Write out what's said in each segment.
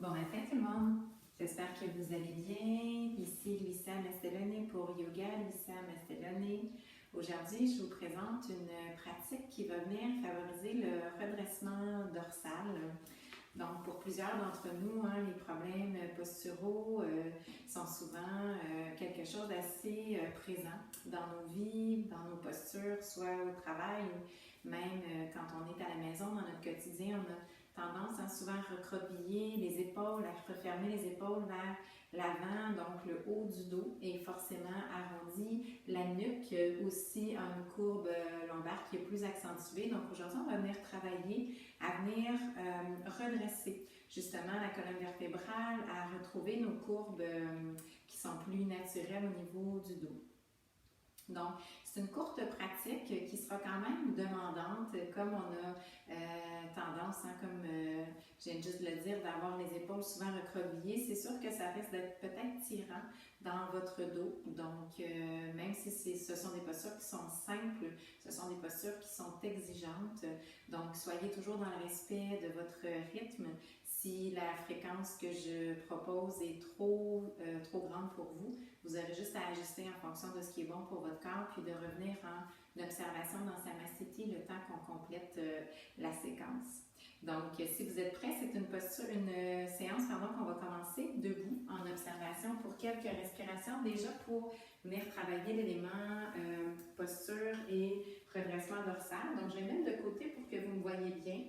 Bon matin tout le monde, j'espère que vous allez bien. Ici Luisa Mastelloni pour Yoga Luisa Mastelloni. Aujourd'hui, je vous présente une pratique qui va venir favoriser le redressement dorsal. Donc, pour plusieurs d'entre nous, les problèmes posturaux sont souvent quelque chose d'assez présent dans nos vies, dans nos postures, soit au travail ou même quand on est à la maison, dans notre quotidien, on a tendance à souvent recroqueviller les épaules, à refermer les épaules vers l'avant, donc le haut du dos est forcément arrondi, la nuque aussi a une courbe lombaire qui est plus accentuée. Donc aujourd'hui, on va venir travailler à venir redresser justement la colonne vertébrale, à retrouver nos courbes qui sont plus naturelles au niveau du dos. Donc, c'est une courte pratique qui sera quand même demandante, comme on a tendance, comme je viens juste de le dire, d'avoir les épaules souvent recroquevillées. C'est sûr que ça risque d'être peut-être tirant dans votre dos. Donc, même si ce sont des postures qui sont simples, ce sont des postures qui sont exigeantes. Donc, soyez toujours dans le respect de votre rythme. Si la fréquence que je propose est trop grande pour vous, vous aurez juste à ajuster en fonction de ce qui est bon pour votre corps, puis de revenir en observation dans Samasthiti le temps qu'on complète la séquence. Donc, si vous êtes prêts, c'est une séance qu'on va commencer debout en observation pour quelques respirations, déjà pour venir travailler l'élément posture et redressement dorsal. Donc, je vais mettre de côté pour que vous me voyez bien.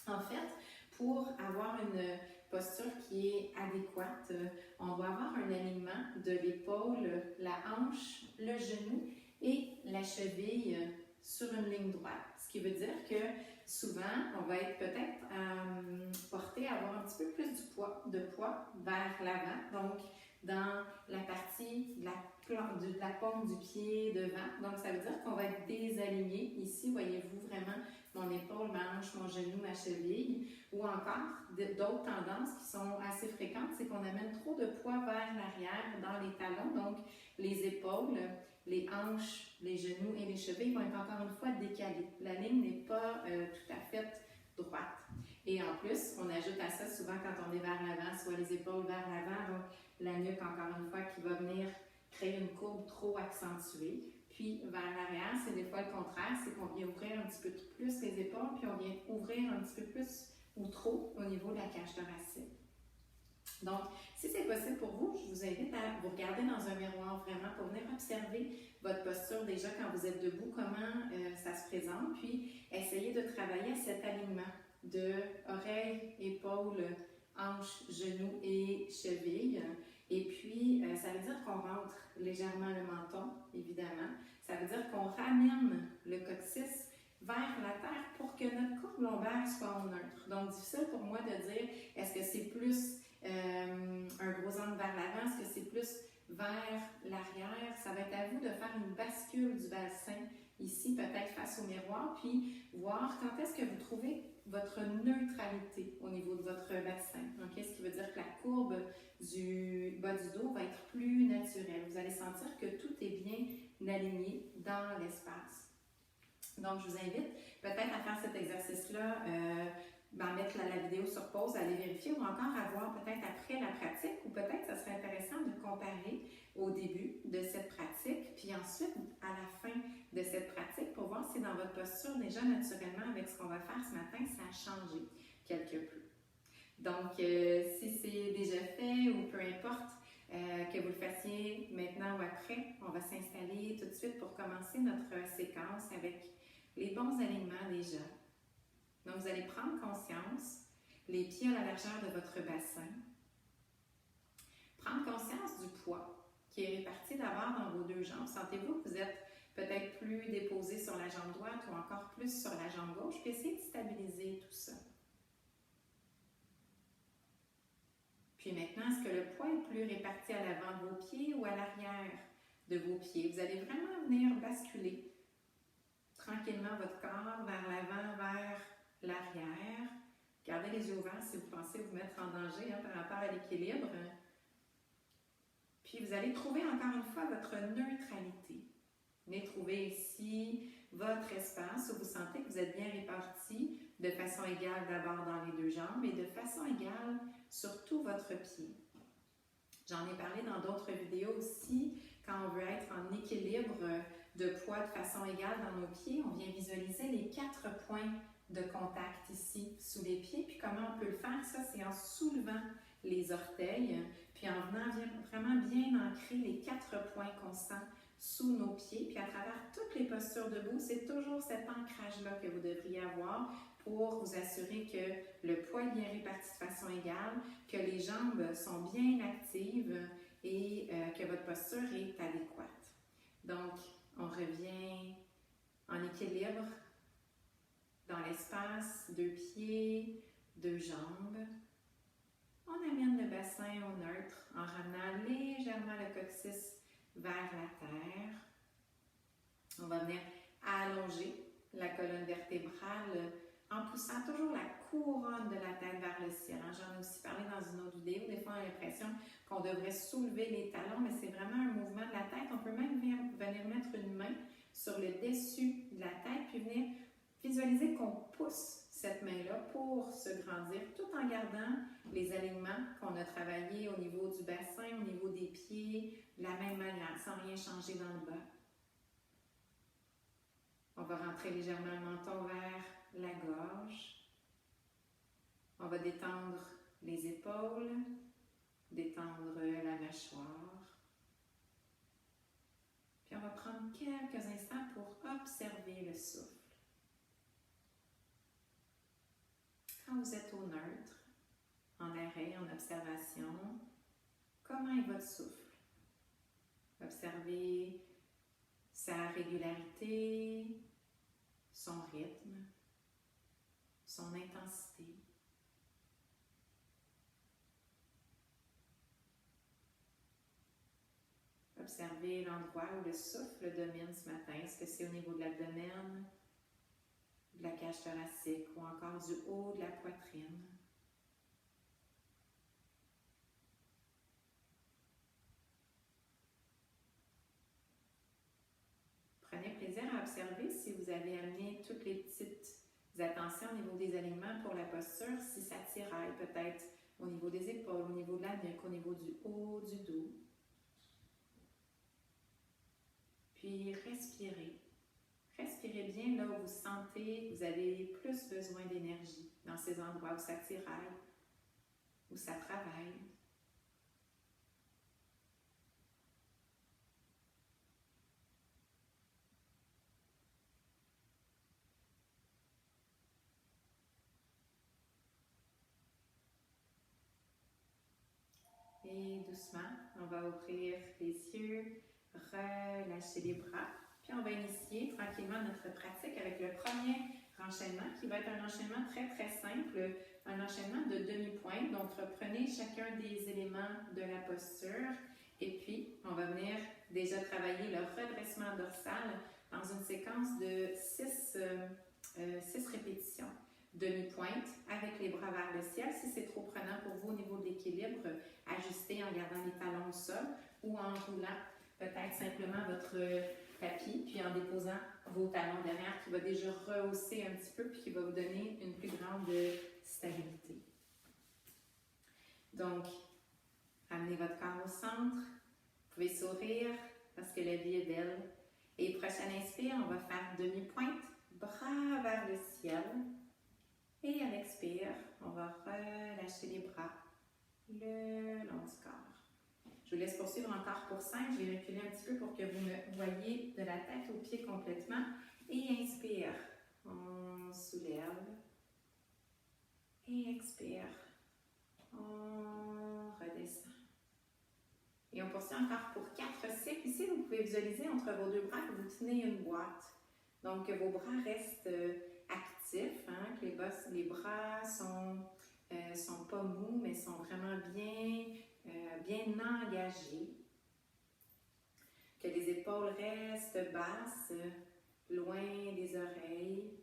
En fait, pour avoir une posture qui est adéquate, on va avoir un alignement de l'épaule, la hanche, le genou et la cheville sur une ligne droite. Ce qui veut dire que souvent, on va être peut-être porté à avoir un petit peu plus de poids vers l'avant, donc dans la partie de la paume du pied devant. Donc, ça veut dire qu'on va être désaligné. Ici, voyez-vous vraiment mon épaule, ma hanche, mon genou, ma cheville, ou encore d'autres tendances qui sont assez fréquentes, c'est qu'on amène trop de poids vers l'arrière dans les talons, donc les épaules, les hanches, les genoux et les chevilles vont être encore une fois décalés. La ligne n'est pas tout à fait droite. Et en plus, on ajoute à ça souvent quand on est vers l'avant, soit les épaules vers l'avant, donc la nuque encore une fois qui va venir créer une courbe trop accentuée. Puis vers l'arrière, c'est des fois le contraire, c'est qu'on vient ouvrir un petit peu plus les épaules, puis on vient ouvrir un petit peu plus ou trop au niveau de la cage thoracique. Donc, si c'est possible pour vous, je vous invite à vous regarder dans un miroir vraiment pour venir observer votre posture déjà quand vous êtes debout, comment ça se présente, puis essayez de travailler à cet alignement de oreilles, épaules, hanches, genoux et chevilles. Et puis, ça veut dire qu'on rentre légèrement le menton, évidemment. Ça veut dire qu'on ramène le coccyx vers la terre pour que notre courbe lombaire soit au neutre. Donc, difficile pour moi de dire, est-ce que c'est plus un gros angle vers l'avant, est-ce que c'est plus vers l'arrière? Ça va être à vous de faire une bascule du bassin ici, peut-être face au miroir, puis voir quand est-ce que vous trouvez votre neutralité au niveau de votre bassin. Okay? Ce qui veut dire que la courbe du bas du dos va être plus naturelle. Vous allez sentir que tout est bien aligné dans l'espace. Donc, je vous invite peut-être à faire cet exercice-là, mettre la vidéo sur pause, aller vérifier ou encore à voir peut-être après la pratique ou peut-être ça serait intéressant de comparer au début de cette pratique puis ensuite à la fin de cette pratique pour voir si dans votre posture déjà naturellement avec ce qu'on va faire ce matin, ça a changé quelque peu. Donc, si c'est déjà fait ou peu importe que vous le fassiez maintenant ou après, on va s'installer tout de suite pour commencer notre séquence avec les bons alignements déjà. Donc, vous allez prendre conscience, les pieds à la largeur de votre bassin. Prendre conscience du poids qui est réparti d'abord dans vos deux jambes. Sentez-vous que vous êtes peut-être plus déposé sur la jambe droite ou encore plus sur la jambe gauche, puis essayez de stabiliser tout ça. Puis maintenant, est-ce que le poids est plus réparti à l'avant de vos pieds ou à l'arrière de vos pieds? Vous allez vraiment venir basculer tranquillement votre corps vers l'avant, vers l'arrière. Gardez les yeux ouverts si vous pensez vous mettre en danger par rapport à l'équilibre. Puis vous allez trouver encore une fois votre neutralité. Venez trouver ici votre espace où vous sentez que vous êtes bien répartis, de façon égale d'abord dans les deux jambes et de façon égale sur tout votre pied. J'en ai parlé dans d'autres vidéos aussi. Quand on veut être en équilibre de poids de façon égale dans nos pieds, on vient visualiser les 4 points de contact ici sous les pieds. Puis comment on peut le faire? Ça, c'est en soulevant les orteils, puis en venant vraiment bien ancrer les 4 points constants sous nos pieds. Puis à travers toutes les postures debout, c'est toujours cet ancrage-là que vous devriez avoir pour vous assurer que le poids est bien réparti de façon égale, que les jambes sont bien actives et que votre posture est adéquate. Donc, on revient en équilibre dans l'espace, 2 pieds, 2 jambes. On amène le bassin au neutre en ramenant légèrement le coccyx vers la terre. On va venir allonger la colonne vertébrale en poussant toujours la couronne de la tête vers le ciel. J'en ai aussi parlé dans une autre vidéo. Des fois, on a l'impression qu'on devrait soulever les talons, mais c'est vraiment un mouvement de la tête. On peut même venir mettre une main sur le dessus de la tête, puis venir visualiser qu'on pousse cette main-là pour se grandir, tout en gardant les alignements qu'on a travaillés au niveau du bassin, au niveau des pieds, de la même manière, sans rien changer dans le bas. On va rentrer légèrement le menton vers la gorge. On va détendre les épaules, détendre la mâchoire. Puis on va prendre quelques instants pour observer le souffle. Quand vous êtes au neutre, en arrêt, en observation, comment est votre souffle? Observez sa régularité, son rythme, son intensité. Observez l'endroit où le souffle domine ce matin. Est-ce que c'est au niveau de l'abdomen, de la cage thoracique ou encore du haut de la poitrine? Prenez plaisir à observer si vous avez amené toutes les petites attentions au niveau des alignements pour la posture, si ça tiraille peut-être au niveau des épaules, au niveau de la nuque, au niveau du haut, du dos. Puis respirez. Respirez bien là où vous sentez que vous avez plus besoin d'énergie, dans ces endroits où ça tiraille, où ça travaille. Et doucement, on va ouvrir les yeux, relâcher les bras. Puis on va initier tranquillement notre pratique avec le premier enchaînement qui va être un enchaînement très très simple, un enchaînement de demi-pointe. Donc reprenez chacun des éléments de la posture et puis on va venir déjà travailler le redressement dorsal dans une séquence de 6 répétitions. Demi-pointe avec les bras vers le ciel. Si c'est trop prenant pour vous au niveau de l'équilibre, ajustez en gardant les talons au sol ou en roulant peut-être simplement votre tapis, puis en déposant vos talons derrière qui va déjà rehausser un petit peu puis qui va vous donner une plus grande stabilité. Donc, amenez votre corps au centre. Vous pouvez sourire parce que la vie est belle. Et prochaine inspire, on va faire demi-pointe, bras vers le ciel. Et à l'expire, on va relâcher les bras le long du corps. Je vous laisse poursuivre encore pour 5. Je vais reculer un petit peu pour que vous me voyez de la tête aux pieds complètement. Et inspire, on soulève. Et expire, on redescend. Et on poursuit encore pour 4 cycles. Ici, vous pouvez visualiser entre vos deux bras que vous tenez une boîte. Donc, que vos bras restent actifs, hein, que les bras sont pas mous, mais sont vraiment bien engagés. Que les épaules restent basses, loin des oreilles.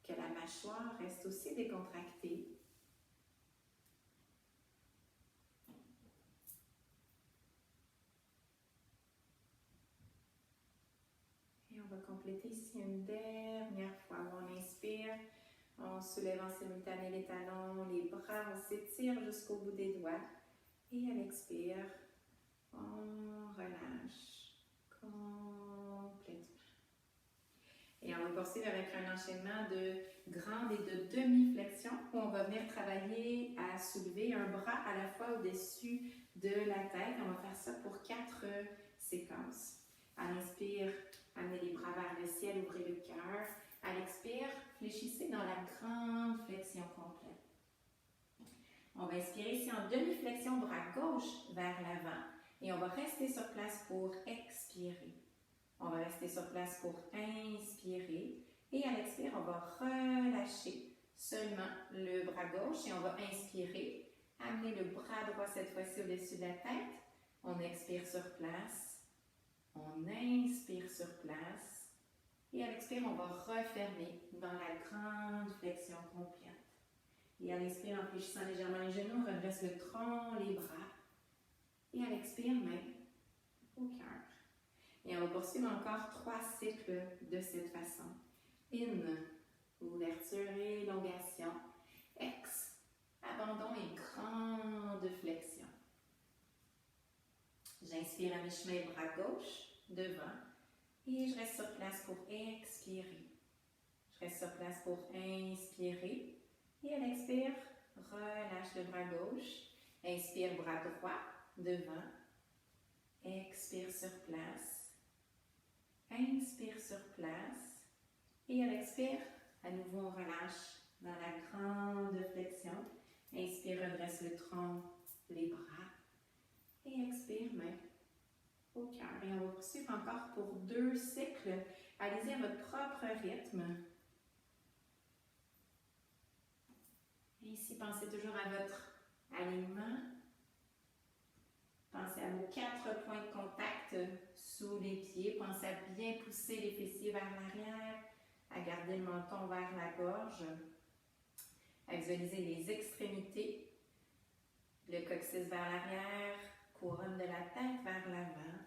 Que la mâchoire reste aussi décontractée. Et on va compléter ici une dernière fois. On inspire, on soulève en simultané les talons, les bras, on s'étire jusqu'au bout des doigts. Et à l'expire, on relâche complètement. Et on va poursuivre avec un enchaînement de grandes et de demi-flexions où on va venir travailler à soulever un bras à la fois au-dessus de la tête. On va faire ça pour 4 séquences. À l'inspire, amenez les bras vers le ciel, ouvrez le cœur. À l'expire, fléchissez dans la grande flexion complète. On va inspirer ici en demi-flexion, bras gauche vers l'avant. Et on va rester sur place pour expirer. On va rester sur place pour inspirer. Et à l'expire, on va relâcher seulement le bras gauche et on va inspirer. Amener le bras droit cette fois-ci au-dessus de la tête. On expire sur place. On inspire sur place. Et à l'expire, on va refermer dans la grande flexion complète. Et à l'inspire, en fléchissant légèrement les genoux, on redresse le tronc, les bras. Et à l'expire, main au cœur. Et on va poursuivre encore 3 cycles de cette façon. In, ouverture et élongation. Ex, abandon et grande flexion. J'inspire à mi-chemin, bras gauche, devant. Et je reste sur place pour expirer. Je reste sur place pour inspirer. Et à l'expire, relâche le bras gauche. Inspire, bras droit, devant. Expire sur place. Inspire sur place. Et à l'expire, à nouveau on relâche dans la grande flexion. Inspire, redresse le tronc, les bras. Et expire, main au cœur. Et on va poursuivre encore pour 2 cycles. Allez-y à votre propre rythme. Et ici, pensez toujours à votre alignement. Pensez à vos 4 points de contact sous les pieds. Pensez à bien pousser les fessiers vers l'arrière, à garder le menton vers la gorge, à visualiser les extrémités, le coccyx vers l'arrière, couronne de la tête vers l'avant.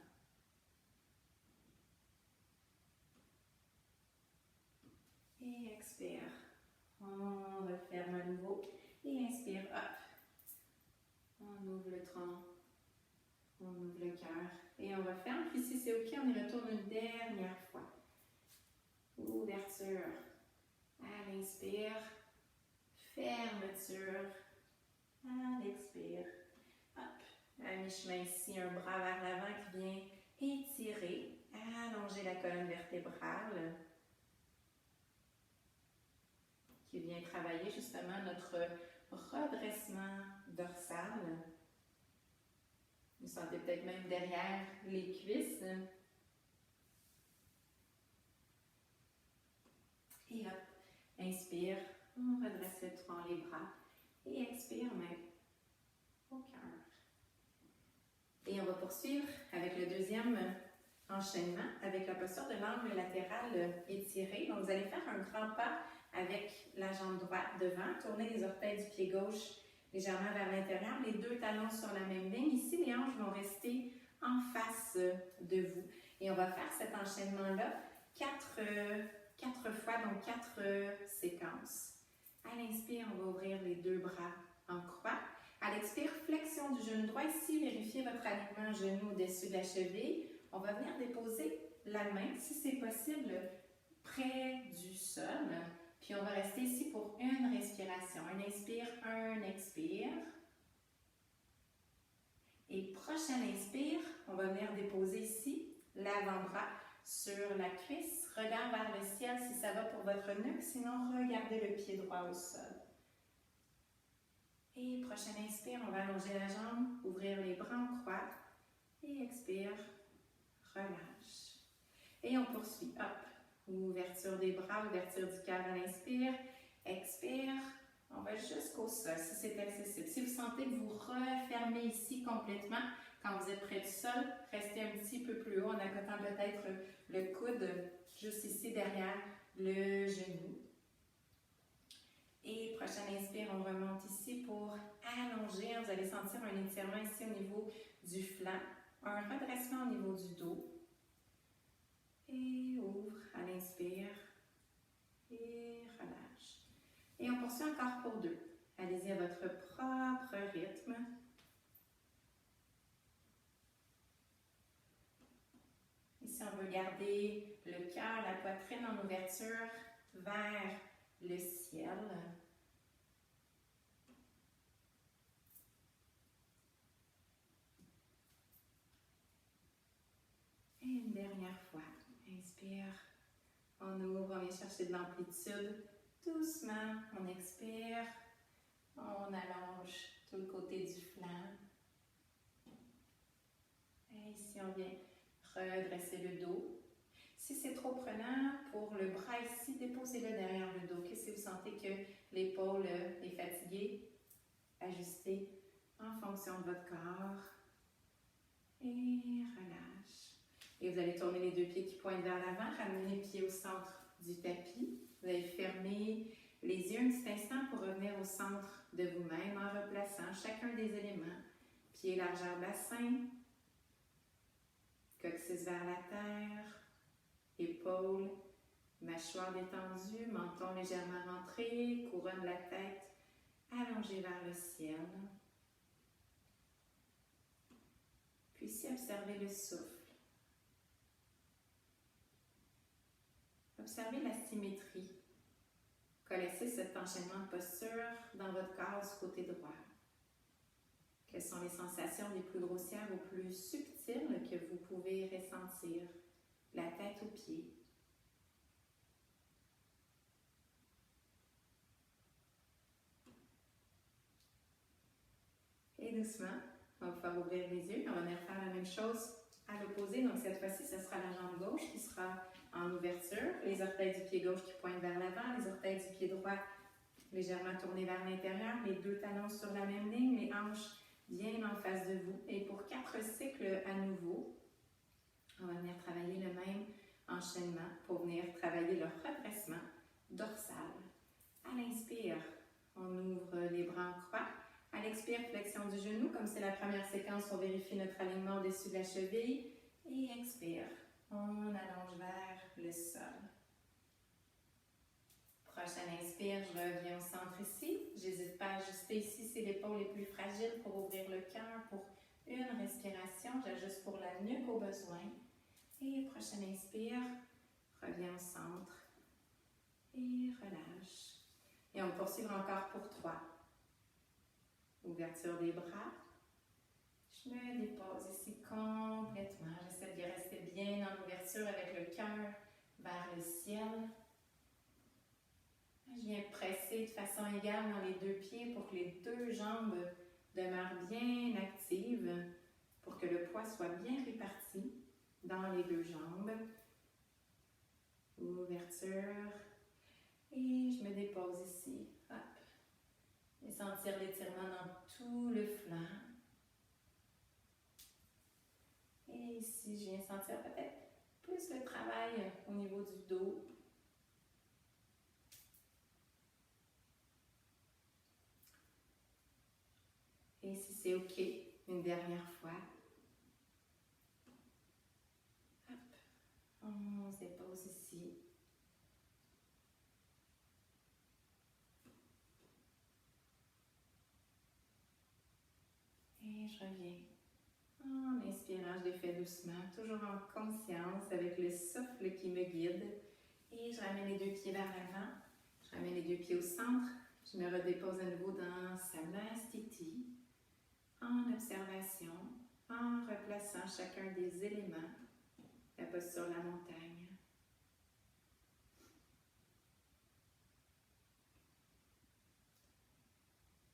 Et expire. On referme à nouveau. Et inspire, hop. On ouvre le tronc. On ouvre le cœur. Et on referme. Puis si c'est OK, on y retourne une dernière fois. Ouverture. À l'inspire. Fermeture. À l'expire. Hop. À mi-chemin ici, un bras vers l'avant qui vient étirer. Allonger la colonne vertébrale. Qui vient travailler justement notre redressement dorsal. Vous sentez peut-être même derrière les cuisses. Et hop, inspire, on redresse le tronc, les bras. Et expire, main au cœur. Et on va poursuivre avec le deuxième enchaînement, avec la posture de l'angle latéral étiré. Donc vous allez faire un grand pas avec la jambe droite devant, tournez les orteils du pied gauche légèrement vers l'intérieur, les 2 talons sur la même ligne. Ici, les hanches vont rester en face de vous. Et on va faire cet enchaînement-là 4 fois, donc 4 séquences. À l'inspire, on va ouvrir les 2 bras en croix. À l'expire, flexion du genou droit. Ici, vérifiez votre alignement genou au-dessus de la cheville. On va venir déposer la main, si c'est possible, près du sol. Puis on va rester ici pour une respiration. Un inspire, un expire. Et prochain inspire, on va venir déposer ici l'avant-bras sur la cuisse. Regard vers le ciel si ça va pour votre nuque. Sinon, regardez le pied droit au sol. Et prochain inspire, on va allonger la jambe, ouvrir les bras en croix. Et expire, relâche. Et on poursuit. Hop. Ouverture des bras, ouverture du cœur à l'inspire. Expire. On va jusqu'au sol si c'est accessible. Si vous sentez que vous refermez ici complètement, quand vous êtes près du sol, restez un petit peu plus haut en accotant peut-être le coude juste ici derrière le genou. Et prochain inspire, on remonte ici pour allonger. Vous allez sentir un étirement ici au niveau du flanc, un redressement au niveau du dos. Et ouvre à l'inspire. Et relâche. Et on poursuit encore pour 2. Allez-y à votre propre rythme. Ici, on veut garder le cœur, la poitrine en ouverture vers le ciel. Et une dernière fois. Inspire. On ouvre, on vient chercher de l'amplitude. Doucement, on expire. On allonge tout le côté du flanc. Et ici, on vient redresser le dos. Si c'est trop prenant, pour le bras ici, déposez-le derrière le dos. Si vous sentez que l'épaule est fatiguée, ajustez en fonction de votre corps. Et relâche. Et vous allez tourner les 2 pieds qui pointent vers l'avant, ramener les pieds au centre du tapis. Vous allez fermer les yeux un petit instant pour revenir au centre de vous-même en replaçant chacun des éléments. Pieds largeur bassin, coccyx vers la terre, épaules, mâchoire détendue, menton légèrement rentré, couronne de la tête allongée vers le ciel. Puis ici, observez le souffle. Observez la symétrie qu'a laissé cet enchaînement de posture dans votre corps du côté droit. Quelles sont les sensations les plus grossières ou plus subtiles que vous pouvez ressentir, la tête aux pieds? Et doucement, on va pouvoir ouvrir les yeux et on va venir faire la même chose à l'opposé. Donc cette fois-ci, ce sera la jambe gauche qui sera en ouverture, les orteils du pied gauche qui pointent vers l'avant, les orteils du pied droit légèrement tournés vers l'intérieur, les 2 talons sur la même ligne, les hanches bien en face de vous. Et pour 4 cycles à nouveau, on va venir travailler le même enchaînement pour venir travailler le redressement dorsal. À l'inspire, on ouvre les bras en croix. À l'expire, flexion du genou. Comme c'est la première séquence, on vérifie notre alignement au-dessus de la cheville. Et expire, on allonge vers le sol. Prochaine inspire, je reviens au centre ici. J'hésite pas à ajuster ici si l'épaule est plus fragile pour ouvrir le cœur. Pour une respiration, j'ajuste pour la nuque au besoin. Et prochaine inspire, reviens au centre. Et relâche. Et on poursuit encore pour 3. Ouverture des bras. Je me dépose ici complètement. J'essaie de rester bien en ouverture avec le cœur vers le ciel. Je viens presser de façon égale dans les 2 pieds pour que les 2 jambes demeurent bien actives, pour que le poids soit bien réparti dans les 2 jambes. Ouverture. Et je me dépose ici. Hop. Et sentir l'étirement dans tout le flanc. Et ici, je viens sentir peut-être plus le travail au niveau du dos. Et si c'est OK, une dernière fois. Hop. On se dépose ici. Et je reviens. En inspirant, je les fais doucement, toujours en conscience, avec le souffle qui me guide. Et je ramène les 2 pieds vers l'avant. Je ramène les 2 pieds au centre. Je me redépose à nouveau dans Samastiti, en observation, en replaçant chacun des éléments. La posture de la montagne.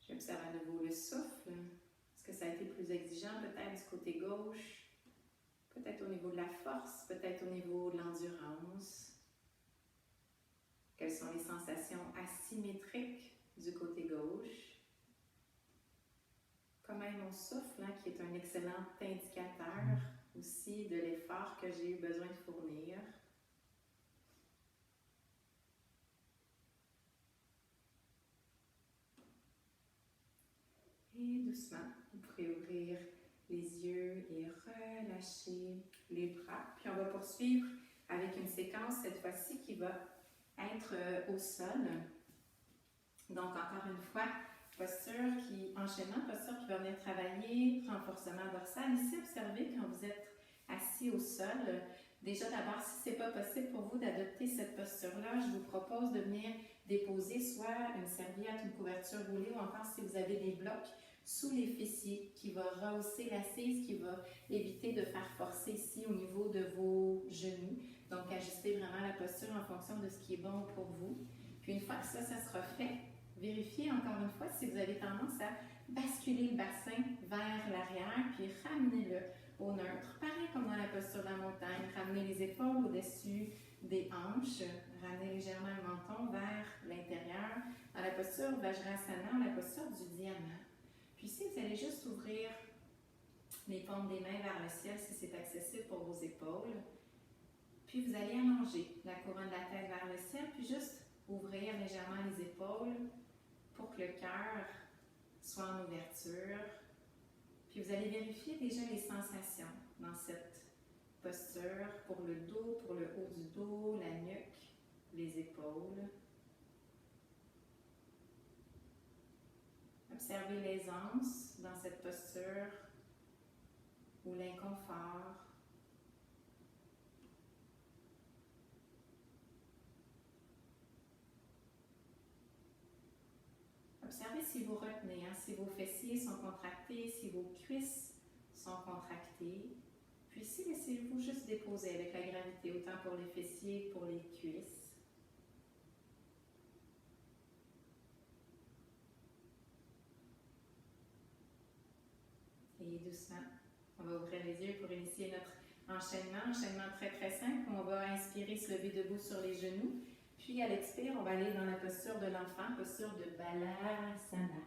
J'observe à nouveau le souffle. Est-ce que ça a été plus exigeant peut-être du côté gauche? Peut-être au niveau de la force, peut-être au niveau de l'endurance. Quelles sont les sensations asymétriques du côté gauche? Comme même mon souffle, qui est un excellent indicateur aussi de l'effort que j'ai eu besoin de fournir. Et doucement, vous pouvez ouvrir les yeux et relâcher les bras. Puis on va poursuivre avec une séquence cette fois-ci qui va être au sol. Donc, encore une fois, enchaînement, posture qui va venir travailler, renforcement dorsal. Ici, observez quand vous êtes assis au sol. Déjà, d'abord, si ce n'est pas possible pour vous d'adopter cette posture-là, je vous propose de venir déposer soit une serviette, une couverture roulée, ou encore si vous avez des blocs sous les fessiers qui va rehausser l'assise, qui va éviter de faire forcer ici au niveau de vos genoux. Donc, ajustez vraiment la posture en fonction de ce qui est bon pour vous. Puis, une fois que ça sera fait, vérifiez encore une fois si vous avez tendance à basculer le bassin vers l'arrière, puis ramenez-le au neutre. Pareil comme dans la posture de la montagne, ramenez les épaules au-dessus des hanches, ramenez légèrement le menton vers l'intérieur. Dans la posture Vajrasana, la posture du diamant. Puis ici, vous allez juste ouvrir les paumes des mains vers le ciel si c'est accessible pour vos épaules. Puis vous allez allonger la couronne de la tête vers le ciel, puis juste ouvrir légèrement les épaules pour que le cœur soit en ouverture. Puis vous allez vérifier déjà les sensations dans cette posture pour le dos, pour le haut du dos, la nuque, les épaules. Observez l'aisance dans cette posture ou l'inconfort. Observez si vous retenez, si vos fessiers sont contractés, si vos cuisses sont contractées. Puis ici, laissez-vous juste déposer avec la gravité, autant pour les fessiers que pour les cuisses. Et doucement, on va ouvrir les yeux pour initier notre enchaînement très très simple. On va inspirer, se lever debout sur les genoux. Puis à l'expire, on va aller dans la posture de l'enfant, posture de Balasana.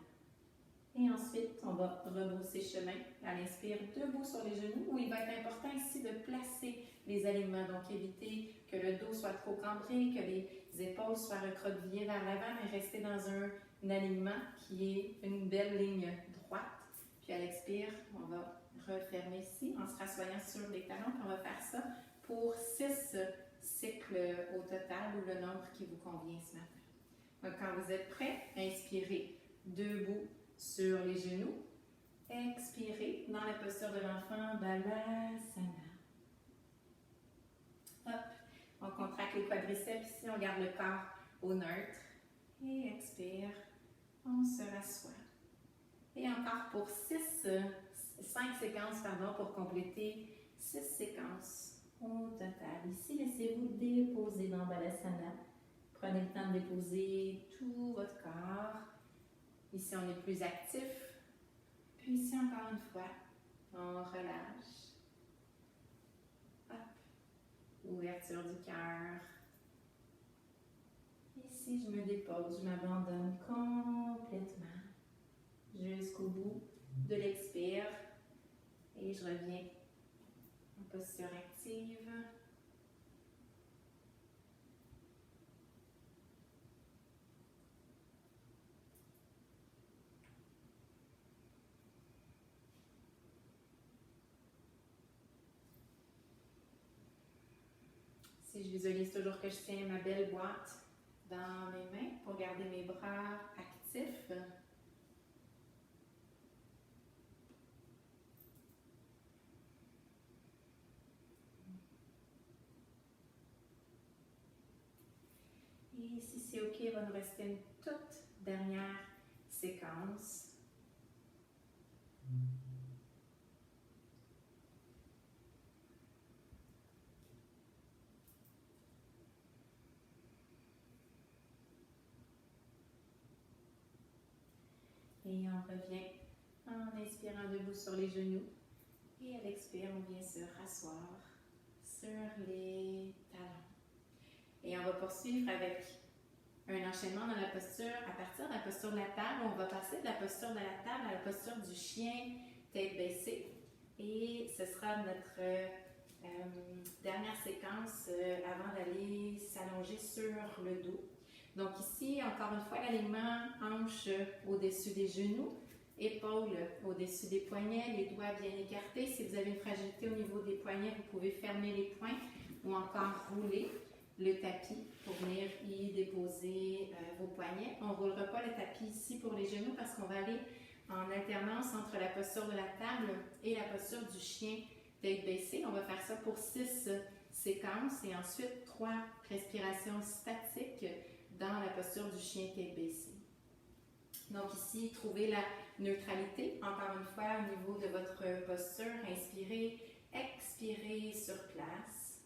Et ensuite, on va rebrousser chemin. À l'inspire, debout sur les genoux, où il va être important ici de placer les alignements. Donc, éviter que le dos soit trop cambré, que les épaules soient recroquevillées vers l'avant, mais rester dans un alignement qui est une belle ligne droite. Puis à l'expire, on va refermer ici en se rassoyant sur les talons. Puis on va faire ça pour 6 cycles au total, ou le nombre qui vous convient ce matin. Donc, quand vous êtes prêts, inspirez debout sur les genoux. Expirez dans la posture de l'enfant, Balasana. Hop, on contracte les quadriceps ici, on garde le corps au neutre. Et expire, on se rassoit. Et encore pour 5 séquences, pour compléter 6 séquences au total. Ici, laissez-vous déposer dans Balasana. Prenez le temps de déposer tout votre corps. Ici, on est plus actif. Puis ici, encore une fois, on relâche. Hop. Ouverture du cœur. Ici, je me dépose, je m'abandonne complètement jusqu'au bout de l'expire. Et je reviens en posture active. Si je visualise toujours que je tiens ma belle boîte dans mes mains pour garder mes bras actifs. Et si c'est OK, il va nous rester une toute dernière séquence. Et on revient en inspirant debout sur les genoux. Et à l'expire, on vient se rasseoir sur les talons. Et on va poursuivre avec un enchaînement dans la posture. À partir de la posture de la table, on va passer de la posture de la table à la posture du chien, tête baissée. Et ce sera notre dernière séquence avant d'aller s'allonger sur le dos. Donc ici, encore une fois, l'alignement hanche au-dessus des genoux, épaules au-dessus des poignets, les doigts bien écartés. Si vous avez une fragilité au niveau des poignets, vous pouvez fermer les poings ou encore rouler le tapis pour venir y déposer vos poignets. On ne roulera pas le tapis ici pour les genoux parce qu'on va aller en alternance entre la posture de la table et la posture du chien tête baissée. On va faire ça pour 6 séquences et ensuite 3 respirations statiques dans la posture du chien tête baissée. Donc ici, trouvez la neutralité, encore une fois, au niveau de votre posture. Inspirez, expirez sur place.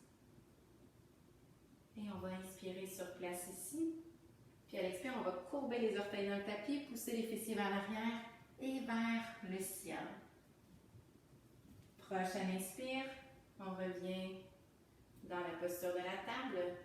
Et on va inspirer sur place ici. Puis à l'expire, on va courber les orteils dans le tapis, pousser les fessiers vers l'arrière et vers le ciel. Prochaine inspire, on revient dans la posture de la table.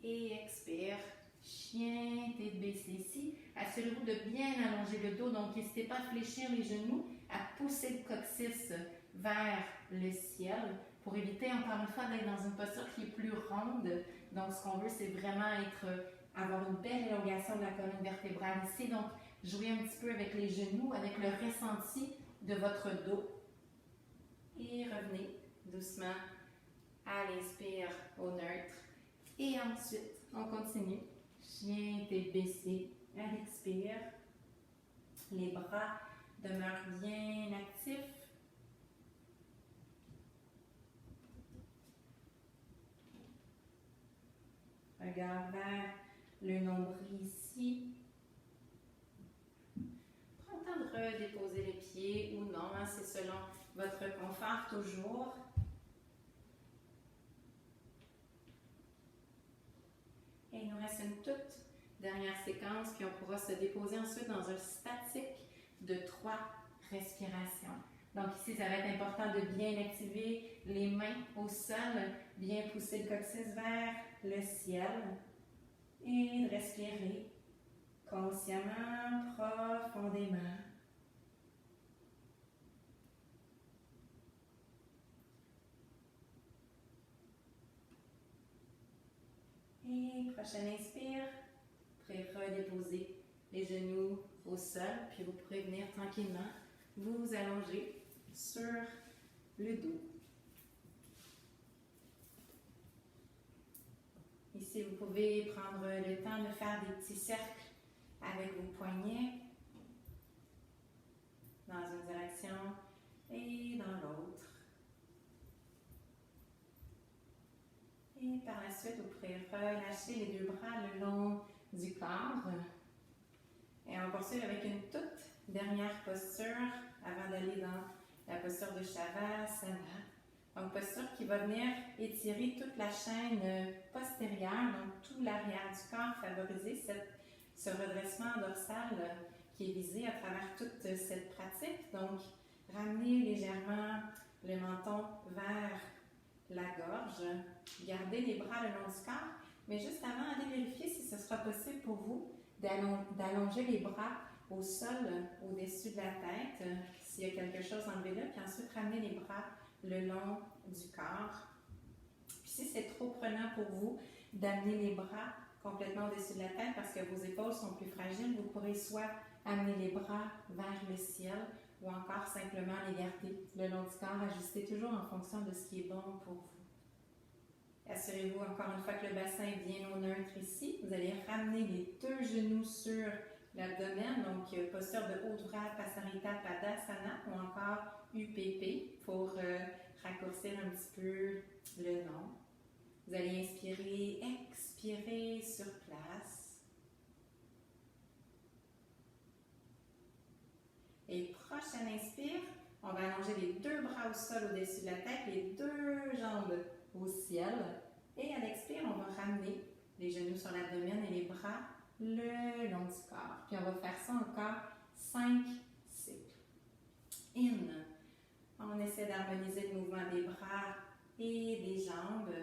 Et expire, chien, tête baissée ici. Assurez-vous de bien allonger le dos, donc n'hésitez pas à fléchir les genoux, à pousser le coccyx vers le ciel pour éviter encore une fois d'être dans une posture qui est plus ronde. Donc ce qu'on veut, c'est vraiment avoir une belle élongation de la colonne vertébrale ici. Donc jouez un petit peu avec les genoux, avec le ressenti de votre dos. Et revenez doucement à l'inspire au neutre. Et ensuite, on continue. Chien, tête baissée. À l'expire, les bras demeurent bien actifs. Regard vers le nombril ici. Prends le temps de redéposer les pieds ou non, hein, c'est selon votre confort toujours. Et il nous reste une toute dernière séquence, puis on pourra se déposer ensuite dans un statique de 3 respirations. Donc ici, ça va être important de bien activer les mains au sol, bien pousser le coccyx vers le ciel et de respirer consciemment, profondément. Et prochaine inspire, vous pourrez redéposer les genoux au sol, puis vous pourrez venir tranquillement vous allonger sur le dos. Ici, vous pouvez prendre le temps de faire des petits cercles avec vos poignets dans une direction et dans l'autre. Et par la suite, vous pourrez relâcher les 2 bras le long du corps. Et on poursuit avec une toute dernière posture avant d'aller dans la posture de Shavasana. Donc, posture qui va venir étirer toute la chaîne postérieure, donc tout l'arrière du corps, favoriser ce redressement dorsal qui est visé à travers toute cette pratique. Donc, ramenez légèrement le menton vers la gorge, gardez les bras le long du corps, mais juste avant, allez vérifier si ce sera possible pour vous d'allonger les bras au sol, au-dessus de la tête, s'il y a quelque chose, enlevez-le, puis ensuite ramenez les bras le long du corps. Puis si c'est trop prenant pour vous d'amener les bras complètement au-dessus de la tête parce que vos épaules sont plus fragiles, vous pourrez soit amener les bras vers le ciel ou encore simplement les garder le long du corps, ajuster toujours en fonction de ce qui est bon pour vous. Assurez-vous encore une fois que le bassin est bien au neutre ici. Vous allez ramener les 2 genoux sur l'abdomen, donc posture de Urdhva Pasarita Padasana ou encore UPP pour raccourcir un petit peu le nom. Vous allez inspirer, expirer sur place. Et prochaine inspire, on va allonger les 2 bras au sol au-dessus de la tête, les 2 jambes au ciel. Et à l'expire, on va ramener les genoux sur l'abdomen et les bras le long du corps. Puis on va faire ça encore 5 cycles. In. On essaie d'harmoniser le mouvement des bras et des jambes.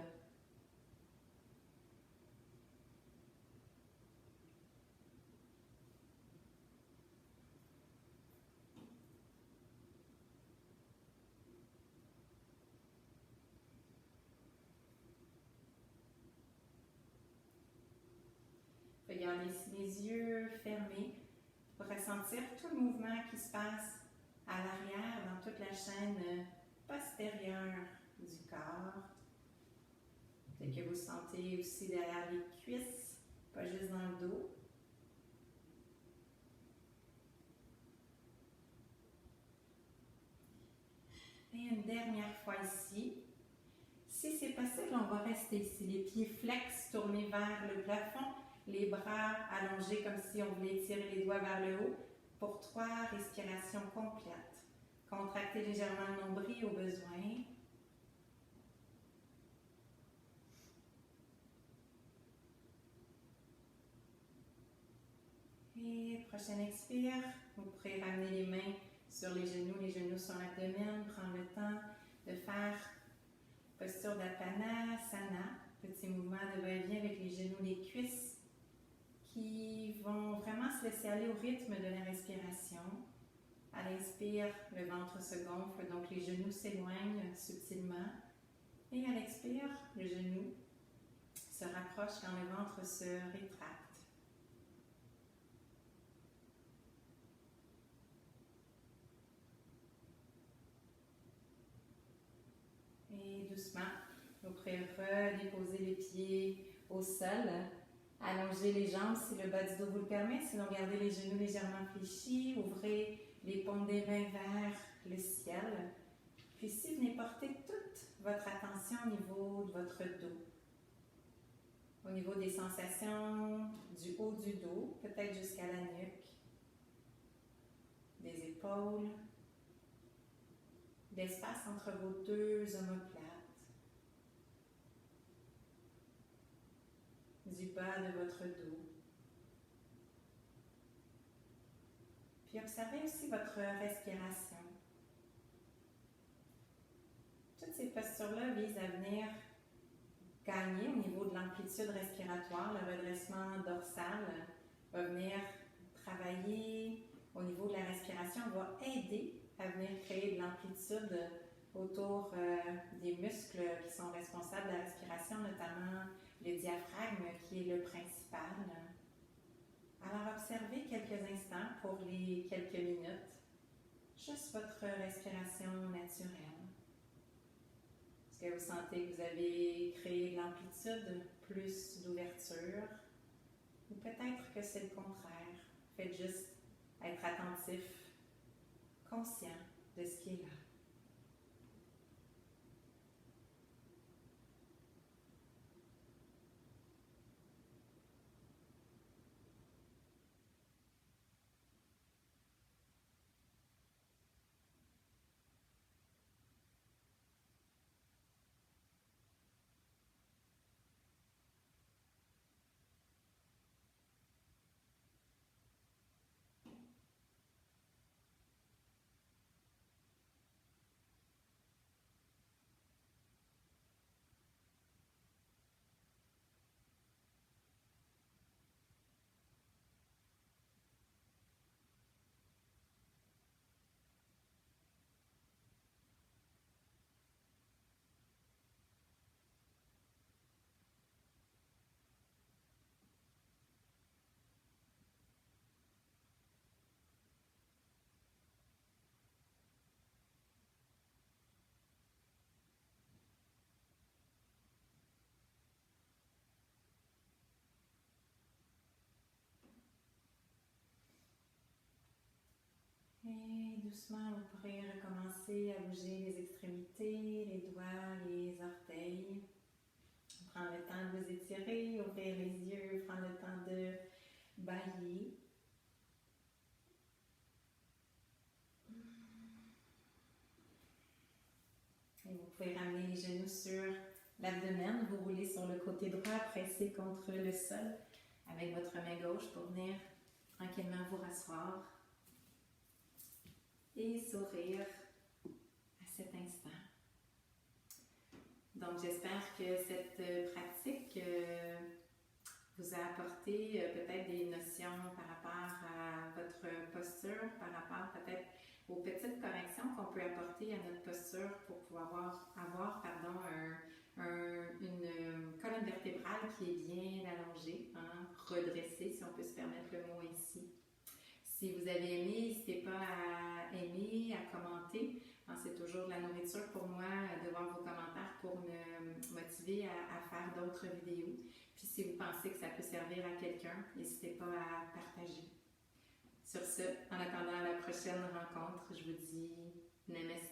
Regardez les yeux fermés pour ressentir tout le mouvement qui se passe à l'arrière dans toute la chaîne postérieure du corps. Peut-être que vous sentez aussi derrière les cuisses, pas juste dans le dos. Et une dernière fois ici. Si c'est possible, on va rester ici. Les pieds flex, tournés vers le plafond, les bras allongés comme si on voulait tirer les doigts vers le haut pour 3 respirations complètes. Contractez légèrement le nombril au besoin. Et prochaine expire, vous pourrez ramener les mains sur les genoux sur l'abdomen, prendre le temps de faire posture d'Apanasana, petit mouvement de va-et-vient avec les genoux, les cuisses qui vont vraiment se laisser aller au rythme de la respiration. À l'inspire, le ventre se gonfle, donc les genoux s'éloignent subtilement. Et à l'expire, le genou se rapproche quand le ventre se rétracte. Et doucement, vous pourrez redéposer les pieds au sol. Allongez les jambes si le bas du dos vous le permet. Sinon, gardez les genoux légèrement fléchis. Ouvrez les paumes des mains vers le ciel. Puis ici, venez porter toute votre attention au niveau de votre dos. Au niveau des sensations du haut du dos, peut-être jusqu'à la nuque, des épaules, l'espace entre vos 2 omoplates, du bas de votre dos. Puis observez aussi votre respiration. Toutes ces postures-là visent à venir gagner au niveau de l'amplitude respiratoire. Le redressement dorsal va venir travailler au niveau de la respiration, va aider à venir créer de l'amplitude autour des muscles qui sont responsables de la respiration, notamment le diaphragme qui est le principal. Alors observez quelques instants pour les quelques minutes, juste votre respiration naturelle. Est-ce que vous sentez que vous avez créé de l'amplitude, plus d'ouverture? Ou peut-être que c'est le contraire. Faites juste être attentif, conscient de ce qui est là. Et doucement, vous pourrez recommencer à bouger les extrémités, les doigts, les orteils. Prendre le temps de vous étirer, ouvrir les yeux, prendre le temps de bâiller. Et vous pouvez ramener les genoux sur l'abdomen, vous roulez sur le côté droit, pressez contre le sol avec votre main gauche pour venir tranquillement vous rasseoir et sourire à cet instant. Donc j'espère que cette pratique vous a apporté peut-être des notions par rapport à votre posture, par rapport peut-être aux petites corrections qu'on peut apporter à notre posture pour pouvoir avoir une colonne vertébrale qui est bien allongée, redressée, si on peut se permettre le mot ainsi. Si vous avez aimé, n'hésitez pas à aimer, à commenter. En c'est toujours de la nourriture pour moi, de voir vos commentaires pour me motiver à faire d'autres vidéos. Puis si vous pensez que ça peut servir à quelqu'un, n'hésitez pas à partager. Sur ce, en attendant la prochaine rencontre, je vous dis Namaste.